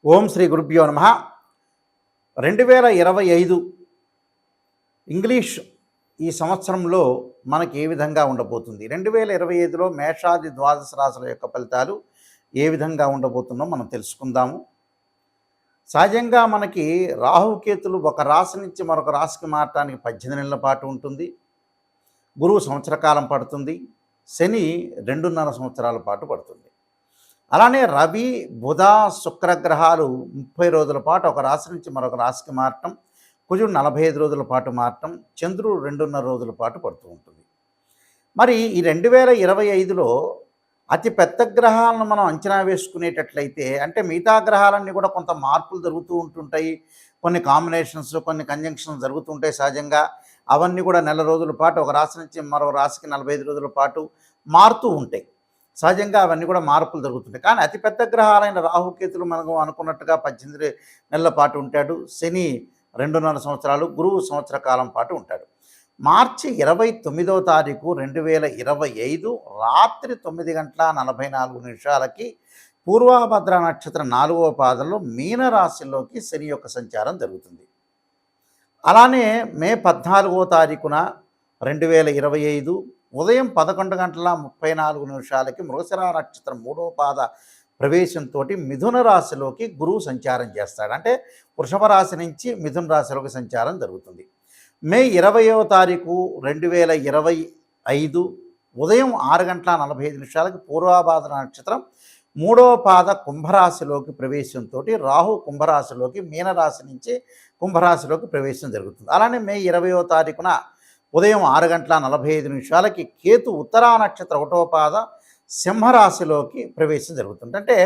ఓం శ్రీ గురుభ్యో నమ. 2025 ఇంగ్లీష్ ఈ సంవత్సరంలో మనకి ఏ విధంగా ఉండబోతుంది, 2025లో మేషాది ద్వాదశ రాశుల యొక్క ఫలితాలు ఏ విధంగా ఉండబోతుందో మనం తెలుసుకుందాము. సహజంగా మనకి రాహుకేతులు ఒక రాశి నుంచి మరొక రాశికి మారటానికి 18 నెలల పాటు ఉంటుంది. గురువు సంవత్సర కాలం పడుతుంది. శని 2.5 సంవత్సరాల పాటు పడుతుంది. అలానే రవి, బుధ, శుక్రగ్రహాలు 30 రోజుల పాటు ఒక రాశి నుంచి మరొక రాశికి మారటం, కుజుడు 45 రోజుల పాటు మారటం, చంద్రుడు 2.5 రోజుల పాటు పడుతూ ఉంటుంది. మరి ఈ 2025లో అతి పెద్ద గ్రహాలను మనం అంచనా వేసుకునేటట్లయితే, అంటే మిగతా గ్రహాలన్నీ కూడా కొంత మార్పులు జరుగుతూ ఉంటుంటాయి, కొన్ని కాంబినేషన్స్, కొన్ని కంజంక్షన్స్ జరుగుతూ ఉంటాయి సహజంగా. అవన్నీ కూడా నెల రోజుల పాటు ఒక రాశి నుంచి మరో రాశికి 45 రోజుల పాటు మారుతూ ఉంటాయి. సహజంగా అవన్నీ కూడా మార్పులు జరుగుతుంటాయి. కానీ అతిపెద్ద గ్రహాలైన రాహుకేతులు మనకు అనుకున్నట్టుగా 18 నెలల పాటు ఉంటాడు. శని 2.5 సంవత్సరాలు, గురువు సంవత్సర కాలం పాటు ఉంటాడు. మార్చి 29వ తారీఖు 2025 రాత్రి 9:44 పూర్వభద్ర నక్షత్రం 4వ పాదంలో మీనరాశిలోకి శని యొక్క సంచారం జరుగుతుంది. అలానే మే 14వ తారీఖున 2025 ఉదయం 11:34 మృగశిర నక్షత్రం 3వ పాద ప్రవేశంతో మిథున రాశిలోకి గురువు సంచారం చేస్తాడు. అంటే వృషభ రాశి నుంచి మిథున రాశిలోకి సంచారం జరుగుతుంది. మే 20వ తారీఖు 2025 ఉదయం 6:45 పూర్వభాద్ర నక్షత్రం 3వ పాద కుంభరాశిలోకి ప్రవేశంతో రాహు కుంభరాశిలోకి మీనరాశి నుంచి కుంభరాశిలోకి ప్రవేశం జరుగుతుంది. అలానే మే 20వ తారీఖున ఉదయం 6:45 కేతు ఉత్తరా నక్షత్ర 1వ పాద సింహరాశిలోకి ప్రవేశం జరుగుతుంది. అంటే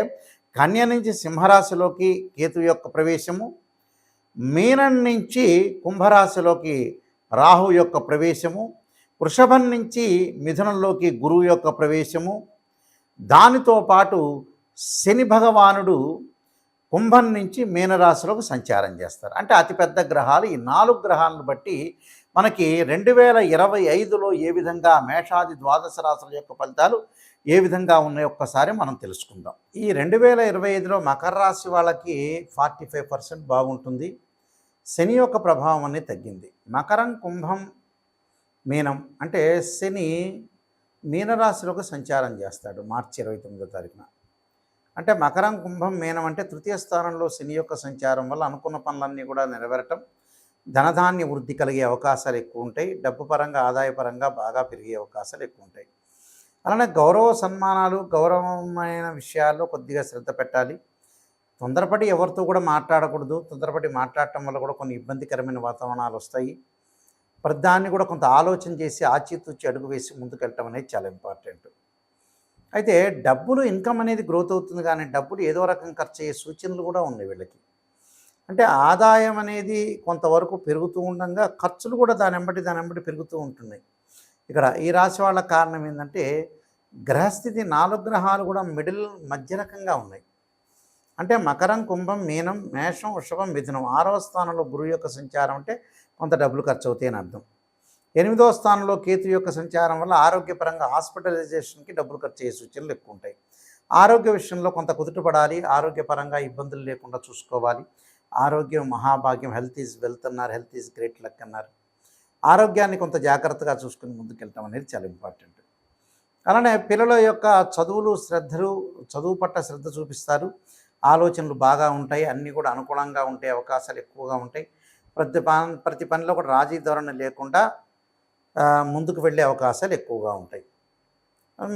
కన్య నుంచి సింహరాశిలోకి కేతు యొక్క ప్రవేశము, మీనం నుంచి కుంభరాశిలోకి రాహు యొక్క ప్రవేశము, వృషభం నుంచి మిథునంలోకి గురువు యొక్క ప్రవేశము, దానితో పాటు శని భగవానుడు కుంభం నుంచి మీనరాశిలోకి సంచారం చేస్తారు. అంటే అతిపెద్ద గ్రహాలు ఈ 4 గ్రహాలను బట్టి మనకి 2025లో ఏ విధంగా మేషాది ద్వాదశ రాశుల యొక్క ఫలితాలు ఏ విధంగా ఉన్నాయో ఒక్కసారి మనం తెలుసుకుందాం. ఈ 2025లో మకర రాశి వాళ్ళకి 45% బాగుంటుంది. శని యొక్క ప్రభావం అనేది తగ్గింది. మకరం, కుంభం, మీనం అంటే శని మీనరాశిలోకి సంచారం చేస్తాడు మార్చి 29వ తారీఖున. అంటే మకరం, కుంభం, మీనం అంటే తృతీయ స్థానంలో శని యొక్క సంచారం వల్ల అనుకున్న పనులన్నీ కూడా నెరవేరటం, ధనధాన్య వృద్ధి కలిగే అవకాశాలు ఎక్కువ ఉంటాయి. డబ్బు పరంగా, ఆదాయపరంగా బాగా పెరిగే అవకాశాలు ఎక్కువ ఉంటాయి. అలానే గౌరవ సన్మానాలు, గౌరవమైన విషయాల్లో కొద్దిగా శ్రద్ధ పెట్టాలి. తొందరపడి ఎవరితో కూడా మాట్లాడకూడదు. తొందరపడి మాట్లాడటం వల్ల కూడా కొన్ని ఇబ్బందికరమైన వాతావరణాలు వస్తాయి. ప్రతిదాన్ని కూడా కొంత ఆలోచన చేసి ఆచితూచి అడుగు వేసి ముందుకెళ్ళటం అనేది చాలా ఇంపార్టెంట్. అయితే డబ్బులు ఇన్కమ్ అనేది గ్రోత్ అవుతుంది, కానీ డబ్బులు ఏదో రకం ఖర్చు అయ్యే సూచనలు కూడా ఉన్నాయి వీళ్ళకి. అంటే ఆదాయం అనేది కొంతవరకు పెరుగుతూ ఉండగా ఖర్చులు కూడా దానెంబటి పెరుగుతూ ఉంటున్నాయి. ఇక్కడ ఈ రాశి వాళ్ళ కారణం ఏంటంటే గ్రహస్థితి 4 గ్రహాలు కూడా మధ్య రకంగా ఉన్నాయి. అంటే మకరం, కుంభం, మీనం, మేషం, వృషభం, మిథునం 6వ స్థానంలో గురువు యొక్క సంచారం అంటే కొంత డబ్బులు ఖర్చు అవుతాయని అర్థం. 8వ స్థానంలో కేతు యొక్క సంచారం వల్ల ఆరోగ్యపరంగా హాస్పిటలైజేషన్కి డబ్బులు ఖర్చు అయ్యే సూచనలు ఎక్కువ ఉంటాయి. ఆరోగ్య విషయంలో కొంత కుదుటపడాలి. ఆరోగ్యపరంగా ఇబ్బందులు లేకుండా చూసుకోవాలి. ఆరోగ్యం మహాభాగ్యం, హెల్త్ ఈజ్ వెల్త్ అన్నారు, హెల్త్ ఈజ్ గ్రేట్ లక్ అన్నారు. ఆరోగ్యాన్ని కొంత జాగ్రత్తగా చూసుకుని ముందుకెళ్ళటం అనేది చాలా ఇంపార్టెంట్. అలానే పిల్లల యొక్క చదువు పట్ల శ్రద్ధ చూపిస్తారు. ఆలోచనలు బాగా ఉంటాయి. అన్నీ కూడా అనుకూలంగా ఉండే అవకాశాలు ఎక్కువగా ఉంటాయి. ప్రతి పనిలో కూడా రాజీ ధోరణి లేకుండా ముందుకు వెళ్ళే అవకాశాలు ఎక్కువగా ఉంటాయి.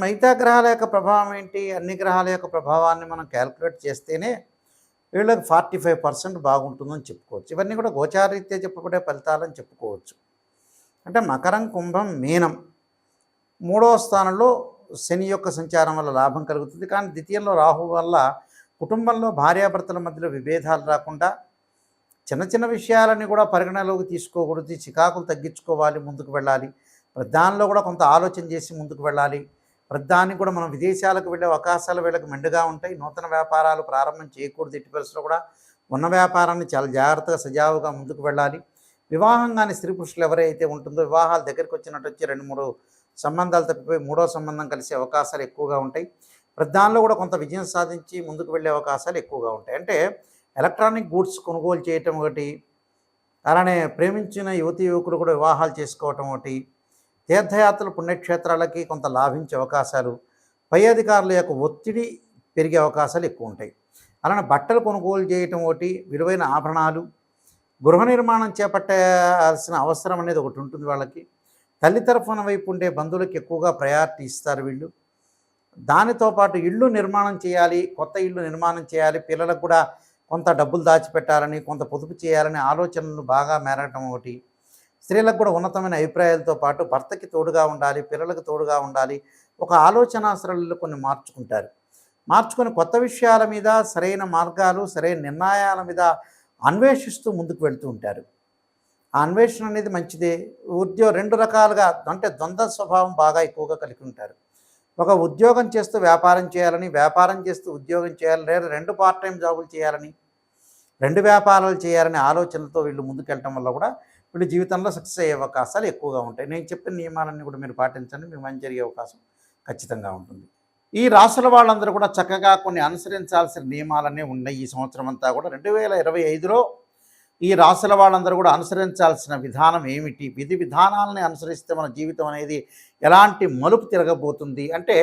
మిగతా గ్రహాల యొక్క ప్రభావం ఏంటి? అన్ని గ్రహాల యొక్క ప్రభావాన్ని మనం క్యాల్కులేట్ చేస్తేనే వీళ్ళకి 45% బాగుంటుందని చెప్పుకోవచ్చు. ఇవన్నీ కూడా గోచారరీత్యా చెప్పబడే ఫలితాలని చెప్పుకోవచ్చు. అంటే మకరం, కుంభం, మీనం 3వ స్థానంలో శని యొక్క సంచారం వల్ల లాభం కలుగుతుంది. కానీ ద్వితీయంలో రాహు వల్ల కుటుంబంలో భార్యాభర్తల మధ్యలో విభేదాలు రాకుండా చిన్న చిన్న విషయాలని కూడా పరిగణలోకి తీసుకోకూడదు. చికాకులు తగ్గించుకోవాలి, ముందుకు వెళ్ళాలి. దానిలో కూడా కొంత ఆలోచన చేసి ముందుకు వెళ్ళాలి. ప్రతిదానికి కూడా మనం విదేశాలకు వెళ్ళే అవకాశాలు వీళ్ళకి మెండుగా ఉంటాయి. నూతన వ్యాపారాలు ప్రారంభం చేయకూడదు. ఎట్టి పరిస్థితుల్లో కూడా ఉన్న వ్యాపారాన్ని చాలా జాగ్రత్తగా సజావుగా ముందుకు వెళ్ళాలి. వివాహం కానీ స్త్రీ పురుషులు ఎవరైతే ఉంటుందో వివాహాలు దగ్గరికి వచ్చినట్టు వచ్చి 2-3 సంబంధాలు తప్పిపోయి 3వ సంబంధం కలిసే అవకాశాలు ఎక్కువగా ఉంటాయి. ప్రతి దానిలో కూడా కొంత విజయం సాధించి ముందుకు వెళ్ళే అవకాశాలు ఎక్కువగా ఉంటాయి. అంటే ఎలక్ట్రానిక్ గూడ్స్ కొనుగోలు చేయటం ఒకటి, అలానే ప్రేమించిన యువతీ యువకులు కూడా వివాహాలు చేసుకోవటం ఒకటి, తీర్థయాత్రలు పుణ్యక్షేత్రాలకి కొంత లాభించే అవకాశాలు, పై అధికారుల యొక్క ఒత్తిడి పెరిగే అవకాశాలు ఎక్కువ ఉంటాయి. అలానే బట్టలు కొనుగోలు చేయటం ఒకటి, విలువైన ఆభరణాలు, గృహ నిర్మాణం చేపట్టాల్సిన అవసరం అనేది ఒకటి ఉంటుంది వాళ్ళకి. తల్లి తరఫున వైపు ఉండే బంధువులకు ఎక్కువగా ప్రయారిటీ ఇస్తారు వీళ్ళు. దానితో పాటు ఇల్లు నిర్మాణం చేయాలి, కొత్త ఇల్లు నిర్మాణం చేయాలి, పిల్లలకు కూడా కొంత డబ్బులు దాచిపెట్టాలని, కొంత పొదుపు చేయాలని ఆలోచనలు బాగా మేరగటం ఒకటి. స్త్రీలకు కూడా ఉన్నతమైన అభిప్రాయాలతో పాటు భర్తకి తోడుగా ఉండాలి, పిల్లలకు తోడుగా ఉండాలి, ఒక ఆలోచన సరళిలో కొన్ని మార్చుకొని కొత్త విషయాల మీద సరైన మార్గాలు, సరైన నిర్ణయాల మీద అన్వేషిస్తూ ముందుకు వెళ్తూ ఉంటారు. ఆ అన్వేషణ అనేది మంచిదే. రెండు రకాలుగా అంటే ద్వంద్వ స్వభావం బాగా ఎక్కువగా కలిగి ఉంటారు. ఒక ఉద్యోగం చేస్తూ వ్యాపారం చేయాలని, వ్యాపారం చేస్తూ ఉద్యోగం చేయాలని, లేదా 2 పార్ట్ టైం జాబులు చేయాలని, 2 వ్యాపారాలు చేయాలనే ఆలోచనలతో వీళ్ళు ముందుకెళ్ళటం వల్ల కూడా వీళ్ళు జీవితంలో సక్సెస్ అయ్యే అవకాశాలు ఎక్కువగా ఉంటాయి. నేను చెప్పిన నియమాలన్నీ కూడా మీరు పాటించండి, మీకు మంచి జరిగే అవకాశం ఖచ్చితంగా ఉంటుంది. ఈ రాసుల వాళ్ళందరూ కూడా చక్కగా కొన్ని అనుసరించాల్సిన నియమాలన్నీ ఉన్నాయి. ఈ సంవత్సరం అంతా కూడా 2025లో ఈ రాసుల వాళ్ళందరూ కూడా అనుసరించాల్సిన విధానం ఏమిటి, విధి విధానాలని అనుసరిస్తే మన జీవితం అనేది ఎలాంటి మలుపు తిరగబోతుంది అంటే,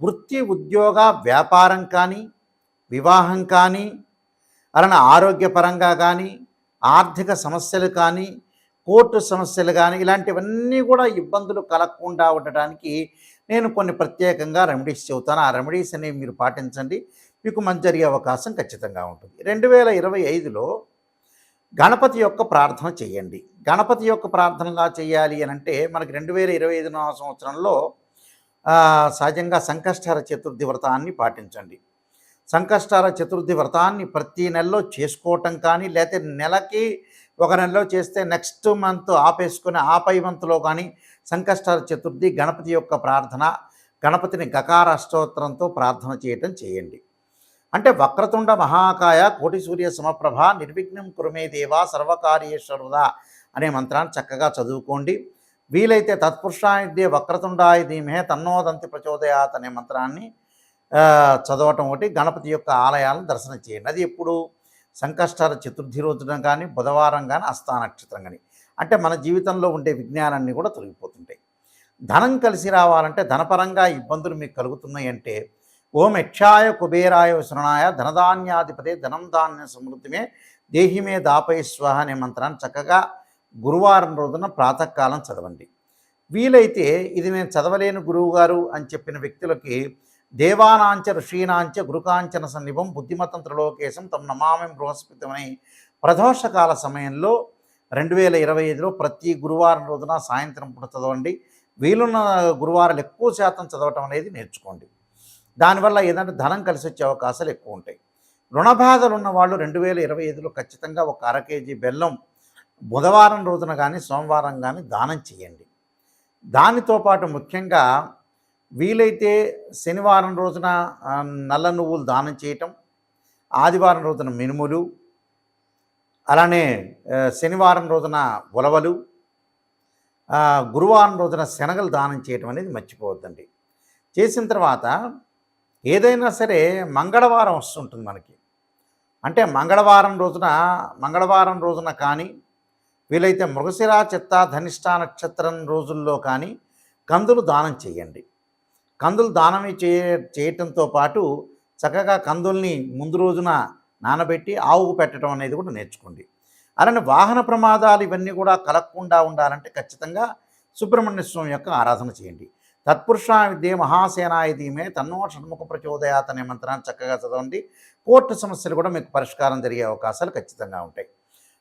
వృత్తి, ఉద్యోగ, వ్యాపారం కానీ, వివాహం కానీ, అలానే ఆరోగ్యపరంగా కానీ, ఆర్థిక సమస్యలు కానీ, కోర్టు సమస్యలు కానీ, ఇలాంటివన్నీ కూడా ఇబ్బందులు కలగకుండా ఉండటానికి నేను కొన్ని ప్రత్యేకంగా రెమెడీస్ చెబుతాను. ఆ రెమెడీస్ అనేవి మీరు పాటించండి, మీకు మంచి జరిగే అవకాశం ఖచ్చితంగా ఉంటుంది. 2025లో గణపతి యొక్క ప్రార్థన చేయండి. గణపతి యొక్క ప్రార్థనలా చేయాలి అని అంటే, మనకి 2025 సంవత్సరంలో సహజంగా సంకష్టహర చతుర్థి వ్రతాన్ని పాటించండి. సంకష్టహర చతుర్థి వ్రతాన్ని ప్రతి నెలలో చేసుకోవటం కానీ, లేకపోతే నెలకి ఒక నెలలో చేస్తే నెక్స్ట్ మంత్ ఆపేసుకొని ఆ పై మంత్లో కానీ సంకష్టహర చతుర్థి గణపతి యొక్క ప్రార్థన, గణపతిని గకార అష్టోత్తరంతో ప్రార్థన చేయటం చేయండి. అంటే వక్రతుండ మహాకాయ కోటి సూర్య సమప్రభ నిర్విఘ్నం కురుమే దేవా సర్వకార్యేశ్వరుదా అనే మంత్రాన్ని చక్కగా చదువుకోండి. వీలైతే తత్పురుషాయుధ్యే వక్రతుండాయ ధీమహే తన్నోదంతి ప్రచోదయాత్ అనే మంత్రాన్ని చదవటం ఒకటి. గణపతి యొక్క ఆలయాలను దర్శనం చేయండి. అది ఎప్పుడు సంకష్టహర చతుర్థి రోజున కానీ, బుధవారం కానీ, హస్తా నక్షత్రం కానీ. అంటే మన జీవితంలో ఉండే విఘ్నాలన్నీ కూడా తొలగిపోతుంటాయి. ధనం కలిసి రావాలంటే, ధనపరంగా ఇబ్బందులు మీకు కలుగుతున్నాయి అంటే, ఓం యక్షాయ కుబేరాయ శరణాయ ధనధాన్యాధిపతే ధనం ధాన్య సమృద్ధిమే దేహిమే దాపై స్వహ అనే మంత్రాన్ని చక్కగా గురువారం రోజున ప్రాతకాలం చదవండి. వీలైతే ఇది నేను చదవలేను గురువుగారు అని చెప్పిన వ్యక్తులకి దేవానాంచ ఋషీనాంచ గురుకాంచన సన్నిభం బుద్ధిమతం త్రిలోకేశం తమ నమామి బృహస్పతిమని ప్రదోషకాల సమయంలో 2025లో ప్రతి గురువారం రోజున సాయంత్రం పూట చదవండి. వీలున్న గురువారాలు ఎక్కువ శాతం చదవటం అనేది నేర్చుకోండి. దానివల్ల ఏదంటే ధనం కలిసి వచ్చే అవకాశాలు ఎక్కువ ఉంటాయి. రుణబాధలు ఉన్న వాళ్ళు 2025లో ఖచ్చితంగా ఒక 1/2 కేజీ బెల్లం బుధవారం రోజున కానీ, సోమవారం కానీ దానం చేయండి. దానితో పాటు ముఖ్యంగా వీలైతే శనివారం రోజున నల్ల నువ్వులు దానం చేయటం, ఆదివారం రోజున మినుములు, అలానే శనివారం రోజున ఉలవలు, గురువారం రోజున శనగలు దానం చేయటం అనేది మర్చిపోవద్దండి. చేసిన తర్వాత ఏదైనా సరే మంగళవారం వస్తుంటుంది మనకి. అంటే మంగళవారం రోజున కానీ, వీలైతే మృగశిర, చిత్త, ధనిష్ట నక్షత్రం రోజుల్లో కానీ కందులు దానం చేయండి. కందులు దానం చేయటంతో పాటు చక్కగా కందుల్ని ముందు రోజున నానబెట్టి ఆవుకు పెట్టడం అనేది కూడా నేర్చుకోండి. అలానే వాహన ప్రమాదాలు ఇవన్నీ కూడా కలగకుండా ఉండాలంటే ఖచ్చితంగా సుబ్రహ్మణ్య స్వామి యొక్క ఆరాధన చేయండి. తత్పురుషా విద్యే మహాసేనాయ ధీమే తన్నో షణ్ముఖ ప్రచోదయాత్ అనే మంత్రాన్ని చక్కగా చదవండి. కోర్టు సమస్యలు కూడా మీకు పరిష్కారం జరిగే అవకాశాలు ఖచ్చితంగా ఉంటాయి.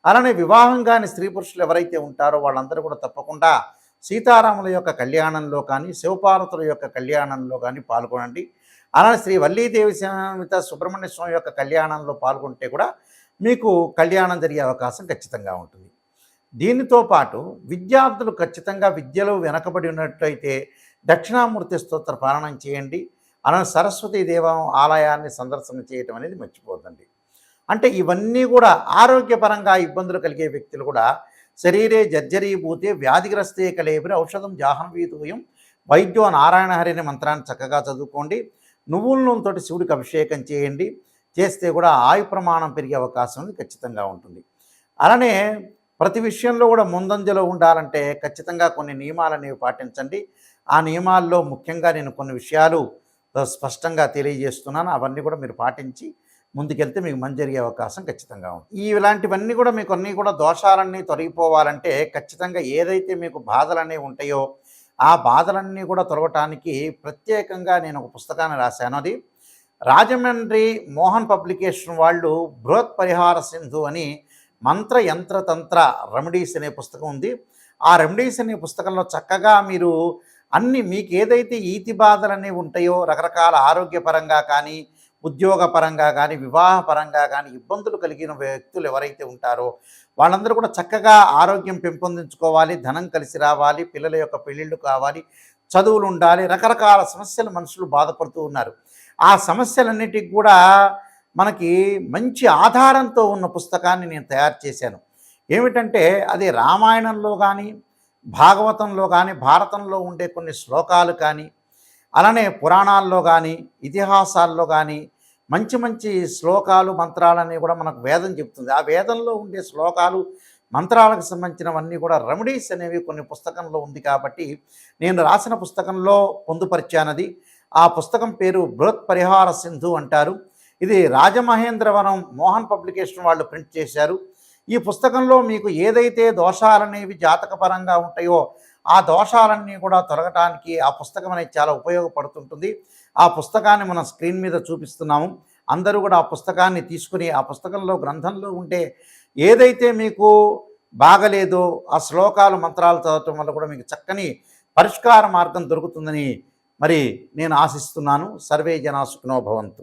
అలానే వివాహం కాని స్త్రీ పురుషులు ఎవరైతే ఉంటారో వాళ్ళందరూ కూడా తప్పకుండా సీతారాముల యొక్క కళ్యాణంలో కానీ, శివపార్వతుల యొక్క కళ్యాణంలో కానీ పాల్గొనండి. అలానే శ్రీ వల్లీదేవి సమేత సుబ్రహ్మణ్య స్వామి యొక్క కళ్యాణంలో పాల్గొంటే కూడా మీకు కళ్యాణం జరిగే అవకాశం ఖచ్చితంగా ఉంటుంది. దీనితో పాటు విద్యార్థులు ఖచ్చితంగా విద్యలో వెనకబడి ఉన్నట్లయితే దక్షిణామూర్తి స్తోత్ర పారాయణం చేయండి. అలానే సరస్వతీ దేవ ఆలయాన్ని సందర్శన చేయటం అనేది మర్చిపోద్దండి. అంటే ఇవన్నీ కూడా ఆరోగ్యపరంగా ఇబ్బందులు కలిగే వ్యక్తులు కూడా శరీరే జర్జరీభూతే వ్యాధిగ్రస్తే కలేబిరి ఔషధం జాహ్నవీతూయం వైద్యో నారాయణ హరి అనే మంత్రాన్ని చక్కగా చదువుకోండి. నువ్వుల నూనెతోటి శివుడికి అభిషేకం చేయండి. చేస్తే కూడా ఆయు ప్రమాణం పెరిగే అవకాశం ఉంది, ఖచ్చితంగా ఉంటుంది. అలానే ప్రతి విషయంలో కూడా ముందంజలో ఉండాలంటే ఖచ్చితంగా కొన్ని నియమాలనేవి పాటించండి. ఆ నియమాల్లో ముఖ్యంగా నేను కొన్ని విషయాలు స్పష్టంగా తెలియజేస్తున్నాను. అవన్నీ కూడా మీరు పాటించి ముందుకెళ్తే మీకు మంచి జరిగే అవకాశం ఖచ్చితంగా ఉంది. ఇలాంటివన్నీ కూడా మీకు అన్నీ కూడా దోషాలన్నీ తొలగిపోవాలంటే ఖచ్చితంగా ఏదైతే మీకు బాధలనేవి ఉంటాయో ఆ బాధలన్నీ కూడా తొలగటానికి ప్రత్యేకంగా నేను ఒక పుస్తకాన్ని రాశాను. అది రాజమండ్రి మోహన్ పబ్లికేషన్ వాళ్ళు బృహత్ పరిహార సింధు అని మంత్ర యంత్ర తంత్ర రెమెడీస్ అనే పుస్తకం ఉంది. ఆ రెమెడీస్ అనే పుస్తకంలో చక్కగా మీరు అన్ని మీకు ఏదైతే ఈతి బాధలు అనేవి ఉంటాయో రకరకాల ఆరోగ్యపరంగా కానీ, ఉద్యోగపరంగా కానీ, వివాహపరంగా కానీ ఇబ్బందులు కలిగిన వ్యక్తులు ఎవరైతే ఉంటారో వాళ్ళందరూ కూడా చక్కగా ఆరోగ్యం పెంపొందించుకోవాలి, ధనం కలిసి రావాలి, పిల్లల యొక్క పెళ్ళిళ్ళు కావాలి, చదువులు ఉండాలి, రకరకాల సమస్యలు మనుషులు బాధపడుతూ ఉన్నారు. ఆ సమస్యలన్నిటికి కూడా మనకి మంచి ఆధారంతో ఉన్న పుస్తకాన్ని నేను తయారు చేశాను. ఏమిటంటే అది రామాయణంలో కానీ, భాగవతంలో కానీ, భారతంలో ఉండే కొన్ని శ్లోకాలు కానీ, అలానే పురాణాల్లో కానీ, ఇతిహాసాల్లో కానీ మంచి మంచి శ్లోకాలు మంత్రాలన్నీ కూడా మనకు వేదం చెప్తుంది. ఆ వేదంలో ఉండే శ్లోకాలు మంత్రాలకు సంబంధించినవన్నీ కూడా రెమెడీస్ అనేవి కొన్ని పుస్తకంలో ఉంది కాబట్టి నేను రాసిన పుస్తకంలో పొందుపరిచానది. ఆ పుస్తకం పేరు బృహత్ పరిహార సింధు అంటారు. ఇది రాజమహేంద్రవరం మోహన్ పబ్లికేషన్ వాళ్ళు ప్రింట్ చేశారు. ఈ పుస్తకంలో మీకు ఏదైతే దోషాలనేవి జాతకపరంగా ఉంటాయో ఆ దోషాలన్నీ కూడా తొలగటానికి ఆ పుస్తకం అనేది చాలా ఉపయోగపడుతుంటుంది. ఆ పుస్తకాన్ని మనం స్క్రీన్ మీద చూపిస్తున్నాము. అందరూ కూడా ఆ పుస్తకాన్ని తీసుకుని ఆ పుస్తకంలో గ్రంథంలో ఉంటే ఏదైతే మీకు బాగలేదో ఆ శ్లోకాలు మంత్రాలు చదవటం వల్ల కూడా మీకు చక్కని పరిష్కార మార్గం దొరుకుతుందని మరి నేను ఆశిస్తున్నాను. సర్వే జనా సుఖినో భవంతు.